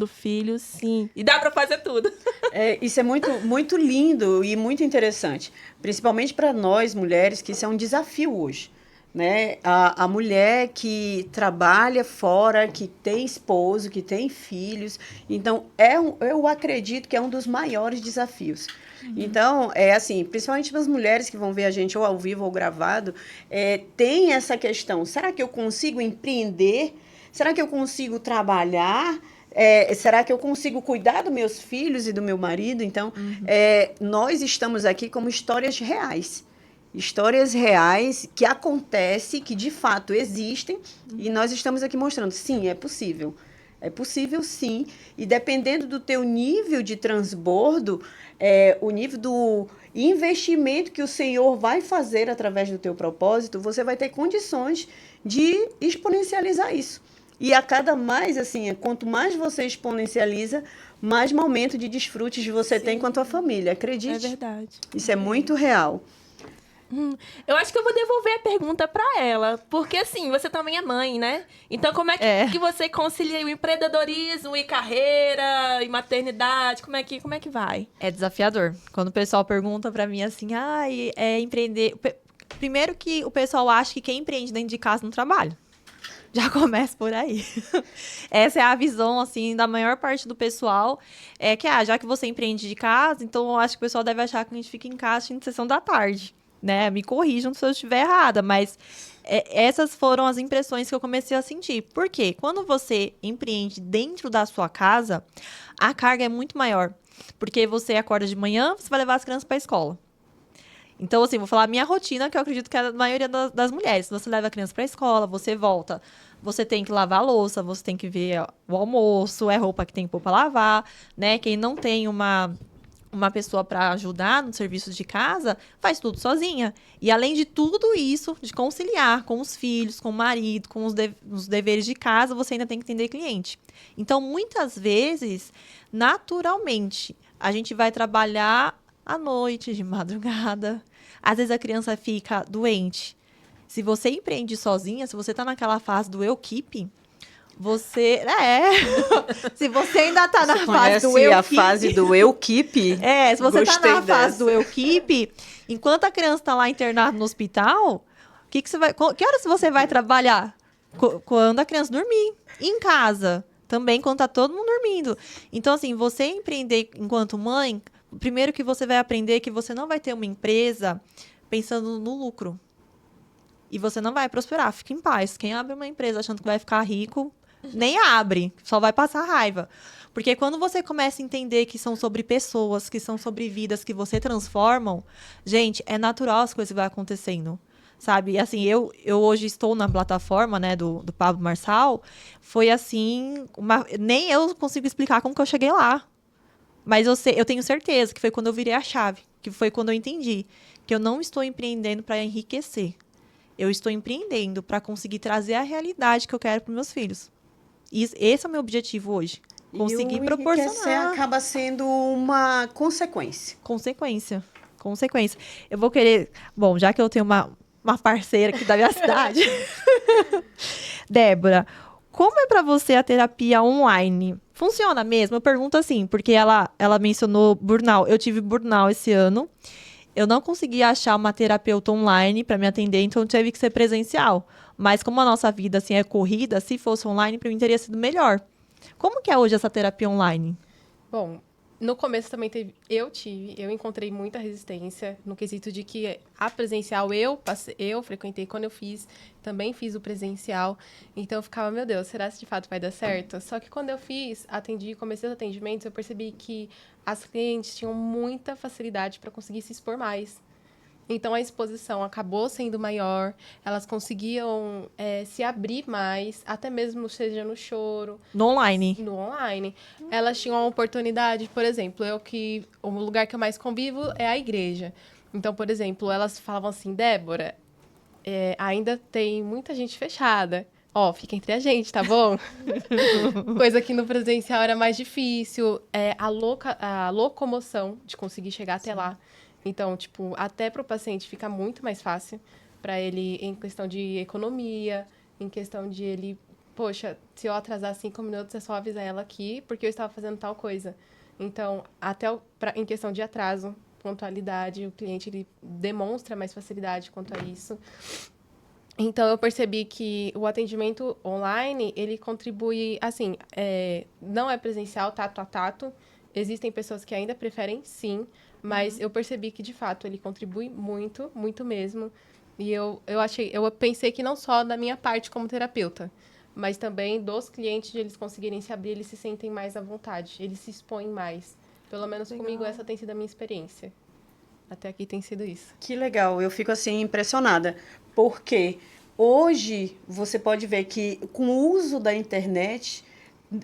do filho, sim. E dá para fazer tudo. Isso é muito, muito lindo e muito interessante, principalmente para nós, mulheres, que isso é um desafio hoje. Né? A mulher que trabalha fora, que tem esposo, que tem filhos. Então, eu acredito que é um dos maiores desafios. Então, é assim, principalmente para as mulheres que vão ver a gente ou ao vivo ou gravado, tem essa questão, será que eu consigo empreender? Será que eu consigo trabalhar? Será que eu consigo cuidar dos meus filhos e do meu marido? Então, nós estamos aqui como histórias reais. Histórias reais que acontecem, que de fato existem, e nós estamos aqui mostrando, sim, é possível. É possível, sim. E dependendo do teu nível de transbordo, o nível do investimento que o Senhor vai fazer através do teu propósito, você vai ter condições de exponencializar isso. E a cada mais, assim, quanto mais você exponencializa, mais momento de desfrutes você tem com a tua família. Acredite. É verdade. Isso é muito real. Eu acho que eu vou devolver a pergunta pra ela, porque assim, você também é mãe, né? Então como é que você concilia o empreendedorismo e carreira e maternidade? Como é que vai? É desafiador. Quando o pessoal pergunta pra mim assim, empreender... Primeiro que o pessoal acha que quem empreende dentro de casa não trabalha. Já começa por aí. Essa é a visão, assim, da maior parte do pessoal. Já que você empreende de casa, então eu acho que o pessoal deve achar que a gente fica em casa assistindo sessão da tarde. Né? Me corrijam se eu estiver errada, mas essas foram as impressões que eu comecei a sentir. Por quê? Quando você empreende dentro da sua casa, a carga é muito maior. Porque você acorda de manhã, você vai levar as crianças para a escola. Então, assim, vou falar a minha rotina, que eu acredito que é a maioria das mulheres. Você leva a criança para a escola, você volta, você tem que lavar a louça, você tem que ver o almoço, roupa que tem que pôr para lavar, né? Quem não tem uma pessoa para ajudar no serviço de casa, faz tudo sozinha. E além de tudo isso, de conciliar com os filhos, com o marido, com os deveres de casa, você ainda tem que atender cliente. Então, muitas vezes, naturalmente, a gente vai trabalhar à noite, de madrugada. Às vezes a criança fica doente. Se você empreende sozinha, se você está naquela fase do eu keep, você... Se você ainda tá na fase do eu a fase do eu keep? Se você tá na fase do eu keep, enquanto a criança tá lá internada no hospital, que horas você vai trabalhar? Quando a criança dormir. Em casa, também quando tá todo mundo dormindo. Então, assim, você empreender enquanto mãe, primeiro que você vai aprender que você não vai ter uma empresa pensando no lucro. E você não vai prosperar, fica em paz. Quem abre uma empresa achando que vai ficar rico, nem abre, só vai passar raiva. Porque quando você começa a entender que são sobre pessoas, que são sobre vidas que você transformam, gente, é natural as coisas que vão acontecendo. Sabe? Assim, eu hoje estou na plataforma, né, do Pablo Marçal. Foi assim, nem eu consigo explicar como que eu cheguei lá. Mas eu tenho certeza que foi quando eu virei a chave, que foi quando eu entendi que eu não estou empreendendo para enriquecer. Eu estou empreendendo para conseguir trazer a realidade que eu quero para os meus filhos. Esse é o meu objetivo hoje. Conseguir e o proporcionar. acaba sendo uma consequência. Consequência. Eu vou querer... Bom, já que eu tenho uma parceira aqui da minha cidade. Débora, como é para você a terapia online? Funciona mesmo? Eu pergunto assim, porque ela mencionou burnout. Eu tive burnout esse ano. Eu não consegui achar uma terapeuta online para me atender, então teve que ser presencial. Mas como a nossa vida assim é corrida, se fosse online, para mim teria sido melhor. Como que é hoje essa terapia online? Bom, no começo também eu encontrei muita resistência no quesito de que a presencial eu frequentei quando eu também fiz o presencial. Então eu ficava, meu Deus, será que de fato vai dar certo? Só que quando eu comecei os atendimentos, eu percebi que as clientes tinham muita facilidade para conseguir se expor mais. Então, a exposição acabou sendo maior, elas conseguiam se abrir mais, até mesmo seja no choro. No online. No online. Elas tinham a oportunidade, por exemplo, o lugar que eu mais convivo é a igreja. Então, por exemplo, elas falavam assim, Débora, ainda tem muita gente fechada. Fica entre a gente, tá bom? Coisa que no presencial era mais difícil. A locomoção de conseguir chegar até lá. Então, tipo, até para o paciente fica muito mais fácil para ele em questão de economia, em questão de ele poxa, se eu atrasar 5 minutos, é só avisar ela aqui, porque eu estava fazendo tal coisa. Então, em questão de atraso, pontualidade, o cliente ele demonstra mais facilidade quanto a isso. Então, eu percebi que o atendimento online, ele contribui, assim, não é presencial, tato a tato. Existem pessoas que ainda preferem, sim, mas eu percebi que, de fato, ele contribui muito, muito mesmo. E eu pensei que não só da minha parte como terapeuta, mas também dos clientes, de eles conseguirem se abrir, eles se sentem mais à vontade, eles se expõem mais. Pelo menos comigo, essa tem sido a minha experiência. Até aqui tem sido isso. Que legal, eu fico assim impressionada, porque hoje você pode ver que com o uso da internet,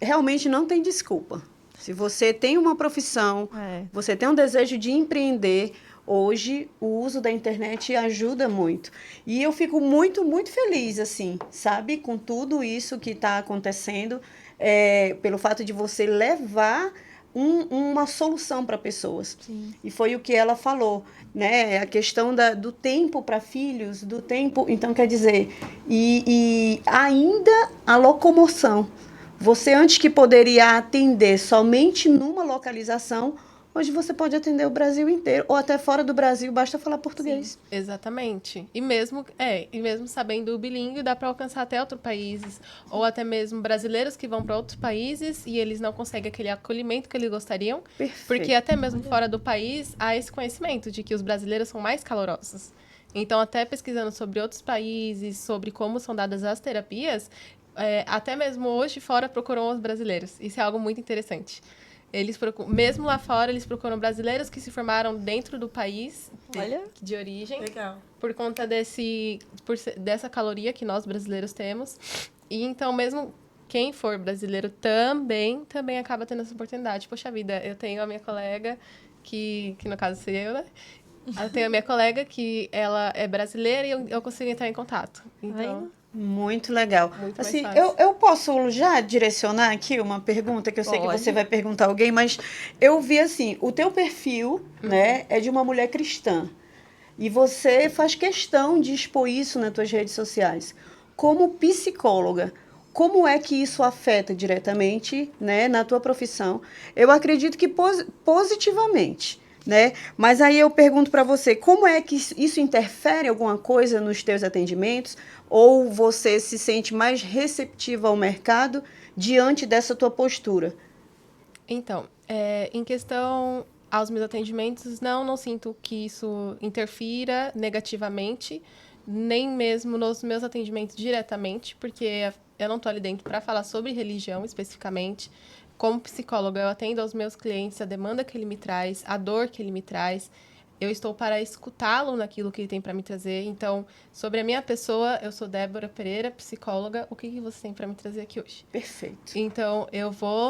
realmente não tem desculpa. Se você tem uma profissão, você tem um desejo de empreender, hoje o uso da internet ajuda muito. E eu fico muito, muito feliz, assim, sabe, com tudo isso que está acontecendo, pelo fato de você levar uma solução para pessoas. Sim. E foi o que ela falou, né? A questão do tempo para filhos, do tempo... Então, quer dizer, e ainda a locomoção. Você, antes que poderia atender somente numa localização, hoje você pode atender o Brasil inteiro, ou até fora do Brasil, basta falar português. Sim, exatamente. E mesmo sabendo o bilíngue, dá para alcançar até outros países, ou até mesmo brasileiros que vão para outros países e eles não conseguem aquele acolhimento que eles gostariam. Perfeito. Porque até mesmo fora do país há esse conhecimento de que os brasileiros são mais calorosos. Então, até pesquisando sobre outros países, sobre como são dadas as terapias, até mesmo hoje fora procuram os brasileiros. Isso é algo muito interessante. Eles mesmo lá fora, eles procuram brasileiros que se formaram dentro do país de origem. Legal. Por conta dessa caloria que nós brasileiros temos. E então, mesmo quem for brasileiro também acaba tendo essa oportunidade. Poxa vida, eu tenho a minha colega, que no caso sou eu, né? Eu tenho a minha colega que ela é brasileira e eu consigo entrar em contato. Então... Muito legal. Muito assim, mais fácil. eu posso já direcionar aqui uma pergunta, que eu sei que você vai perguntar a alguém, mas eu vi assim, o teu perfil, né, é de uma mulher cristã. E você faz questão de expor isso nas tuas redes sociais. Como psicóloga, como é que isso afeta diretamente, né, na tua profissão? Eu acredito que positivamente, né? Mas aí eu pergunto para você, como é que isso interfere alguma coisa nos teus atendimentos? Ou você se sente mais receptiva ao mercado diante dessa tua postura? Então, em questão aos meus atendimentos, não sinto que isso interfira negativamente, nem mesmo nos meus atendimentos diretamente, porque eu não estou ali dentro para falar sobre religião especificamente. Como psicóloga, eu atendo aos meus clientes a demanda que ele me traz, a dor que ele me traz. Eu estou para escutá-lo naquilo que ele tem para me trazer. Então, sobre a minha pessoa, eu sou Débora Pereira, psicóloga. O que você tem para me trazer aqui hoje? Perfeito. Então,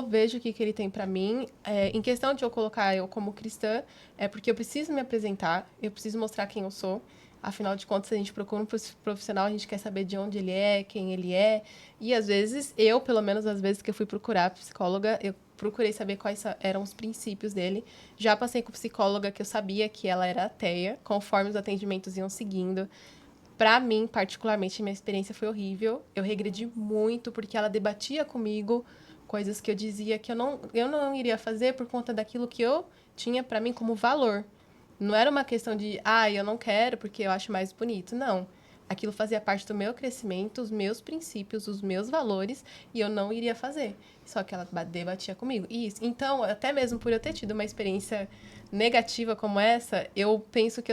vejo o que ele tem para mim. Em questão de eu colocar eu como cristã, é porque eu preciso me apresentar, eu preciso mostrar quem eu sou. Afinal de contas, se a gente procura um profissional, a gente quer saber de onde ele é, quem ele é. E, às vezes, pelo menos às vezes que eu fui procurar psicóloga, eu procurei saber quais eram os princípios dele. Já passei com psicóloga que eu sabia que ela era ateia, conforme os atendimentos iam seguindo. Para mim, particularmente, minha experiência foi horrível. Eu regredi muito, porque ela debatia comigo coisas que eu dizia que eu não iria fazer por conta daquilo que eu tinha para mim como valor. Não era uma questão de, eu não quero porque eu acho mais bonito. Não. Aquilo fazia parte do meu crescimento, os meus princípios, os meus valores, e eu não iria fazer. Só que ela debatia comigo. Isso. Então, até mesmo por eu ter tido uma experiência negativa como essa, eu penso que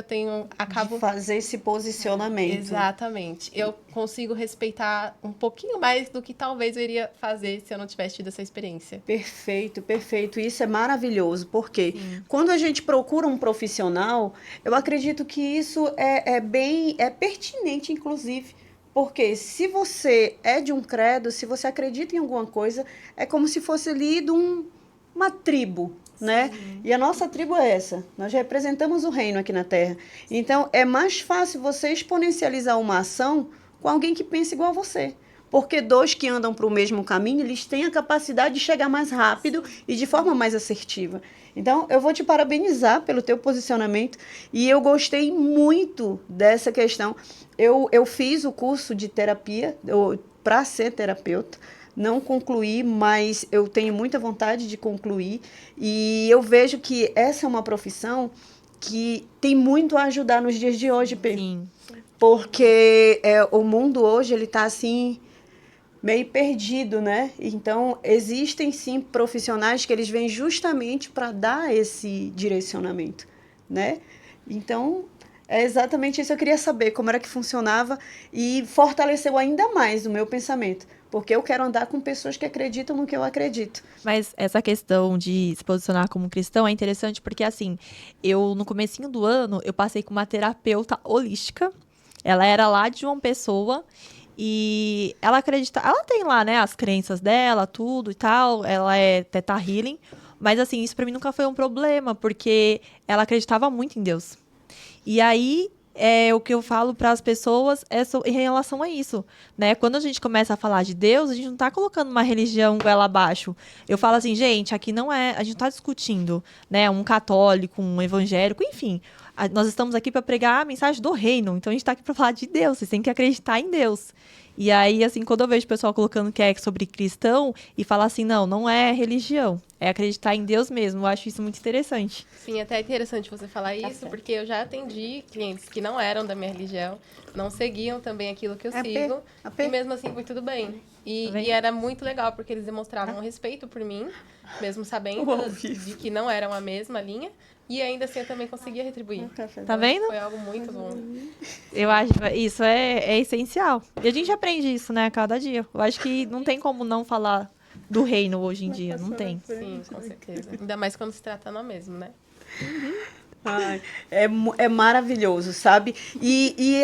acabo... De fazer esse posicionamento. Exatamente. Eu consigo respeitar um pouquinho mais do que talvez eu iria fazer se eu não tivesse tido essa experiência. Perfeito, perfeito. Isso é maravilhoso, porque quando a gente procura um profissional, eu acredito que isso é pertinente, inclusive, porque se você é de um credo, se você acredita em alguma coisa, é como se fosse ali de uma tribo, né? E a nossa tribo é essa. Nós representamos o reino aqui na Terra. Então, é mais fácil você exponencializar uma ação com alguém que pensa igual a você. Porque dois que andam para o mesmo caminho, eles têm a capacidade de chegar mais rápido e de forma mais assertiva. Então, eu vou te parabenizar pelo teu posicionamento e eu gostei muito dessa questão. Eu fiz o curso de terapia, para ser terapeuta. Não concluí, mas eu tenho muita vontade de concluir. E eu vejo que essa é uma profissão que tem muito a ajudar nos dias de hoje, Pê. Sim. Porque o mundo hoje, ele está assim, meio perdido, né? Então, existem sim profissionais que eles vêm justamente para dar esse direcionamento, né? Então, é exatamente isso. Eu queria saber como era que funcionava e fortaleceu ainda mais o meu pensamento. Porque eu quero andar com pessoas que acreditam no que eu acredito. Mas essa questão de se posicionar como cristão é interessante porque, assim, no comecinho do ano, eu passei com uma terapeuta holística. Ela era lá de João Pessoa e ela tem lá, né, as crenças dela, tudo e tal. Ela é Theta Healing. Mas, assim, isso pra mim nunca foi um problema, porque ela acreditava muito em Deus. E aí, o que eu falo para as pessoas em relação a isso, né? Quando a gente começa a falar de Deus, a gente não tá colocando uma religião goela abaixo. Eu falo assim, gente, aqui não é, a gente não tá discutindo, né, um católico, um evangélico, enfim. Nós estamos aqui para pregar a mensagem do reino, então a gente tá aqui para falar de Deus, vocês têm que acreditar em Deus. E aí, assim, quando eu vejo o pessoal colocando que é sobre cristão e falar assim, não é religião, é acreditar em Deus mesmo, eu acho isso muito interessante. Sim, até é interessante você falar isso, porque eu já atendi clientes que não eram da minha religião, não seguiam também aquilo que eu sigo, e mesmo assim foi tudo bem. E era muito legal, porque eles demonstravam respeito por mim, mesmo sabendo de que não eram a mesma linha, e ainda assim eu também conseguia retribuir. Tá vendo? Foi algo muito bom. Eu acho que isso é essencial. E a gente aprende isso, né, a cada dia. Eu acho que não tem como não falar do reino hoje em dia, não tem. Sim, com certeza. Ainda mais quando se trata nós mesmo, né? Ai, é maravilhoso, sabe? E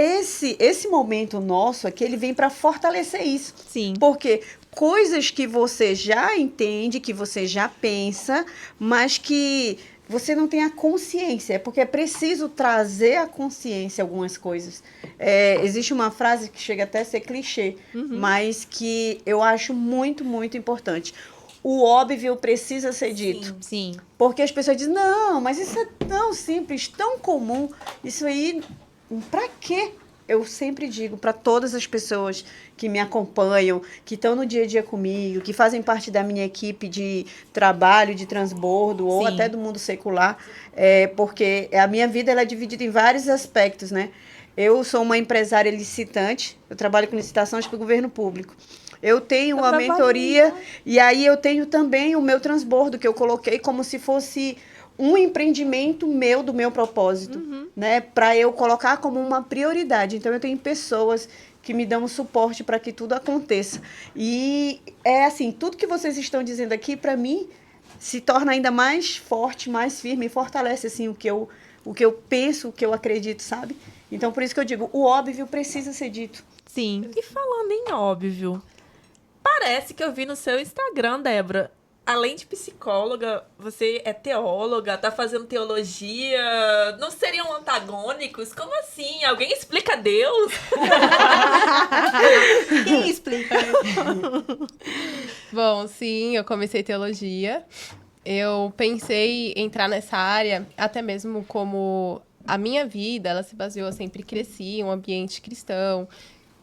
esse momento nosso aqui, ele vem para fortalecer isso. Sim. Porque coisas que você já entende, que você já pensa, mas que você não tem a consciência, porque é preciso trazer à consciência algumas coisas. Existe uma frase que chega até a ser clichê, mas que eu acho muito, muito importante. O óbvio precisa ser dito. Sim. Porque as pessoas dizem, não, mas isso é tão simples, tão comum. Isso aí, pra quê? Eu sempre digo para todas as pessoas que me acompanham, que estão no dia a dia comigo, que fazem parte da minha equipe de trabalho, de transbordo, ou até do mundo secular, porque a minha vida ela é dividida em vários aspectos, né? Eu sou uma empresária licitante, eu trabalho com licitações para o governo público. Eu tenho uma mentoria e aí eu tenho também o meu transbordo, que eu coloquei como se fosse um empreendimento meu, do meu propósito, né? Para eu colocar como uma prioridade. Então, eu tenho pessoas que me dão suporte para que tudo aconteça. E é assim, tudo que vocês estão dizendo aqui, para mim, se torna ainda mais forte, mais firme, e fortalece assim, o que eu penso, o que eu acredito, sabe? Então, por isso que eu digo, o óbvio precisa ser dito. Sim. E falando em óbvio, parece que eu vi no seu Instagram, Débora, além de psicóloga, você é teóloga, tá fazendo teologia, não seriam antagônicos? Como assim? Alguém explica Deus? Quem explica? Bom, sim, eu comecei teologia. Eu pensei em entrar nessa área, até mesmo como a minha vida, ela se baseou, eu sempre cresci em um ambiente cristão,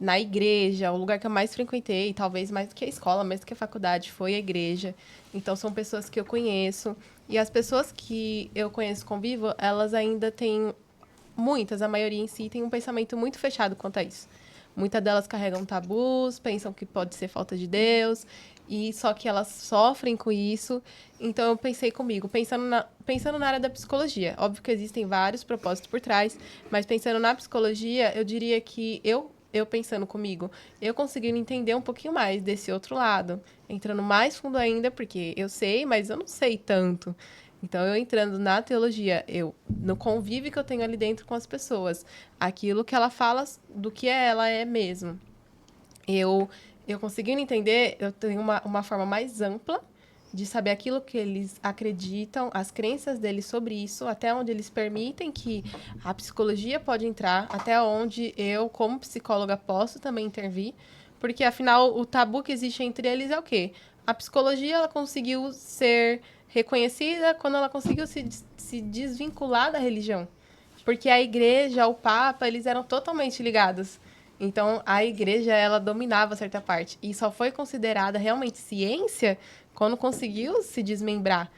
na igreja, o lugar que eu mais frequentei, talvez mais do que a escola, mais do que a faculdade, foi a igreja. Então, são pessoas que eu conheço. E as pessoas que eu conheço, convivo, elas ainda têm, muitas, a maioria em si, tem um pensamento muito fechado quanto a isso. Muitas delas carregam tabus, pensam que pode ser falta de Deus, e só que elas sofrem com isso. Então, eu pensei comigo, pensando na área da psicologia. Óbvio que existem vários propósitos por trás, mas pensando na psicologia, eu diria que eu pensando comigo, eu conseguindo entender um pouquinho mais desse outro lado, entrando mais fundo ainda, porque eu sei, mas eu não sei tanto. Então, eu entrando na teologia, no convívio que eu tenho ali dentro com as pessoas, aquilo que ela fala do que ela é mesmo. Eu conseguindo entender, eu tenho uma forma mais ampla de saber aquilo que eles acreditam, as crenças deles sobre isso, até onde eles permitem que a psicologia pode entrar, até onde eu, como psicóloga, posso também intervir, porque, afinal, o tabu que existe entre eles é o quê? A psicologia, ela conseguiu ser reconhecida quando ela conseguiu se desvincular da religião, porque a igreja, o papa, eles eram totalmente ligados. Então, a igreja, ela dominava certa parte. E só foi considerada realmente ciência quando conseguiu se desmembrar.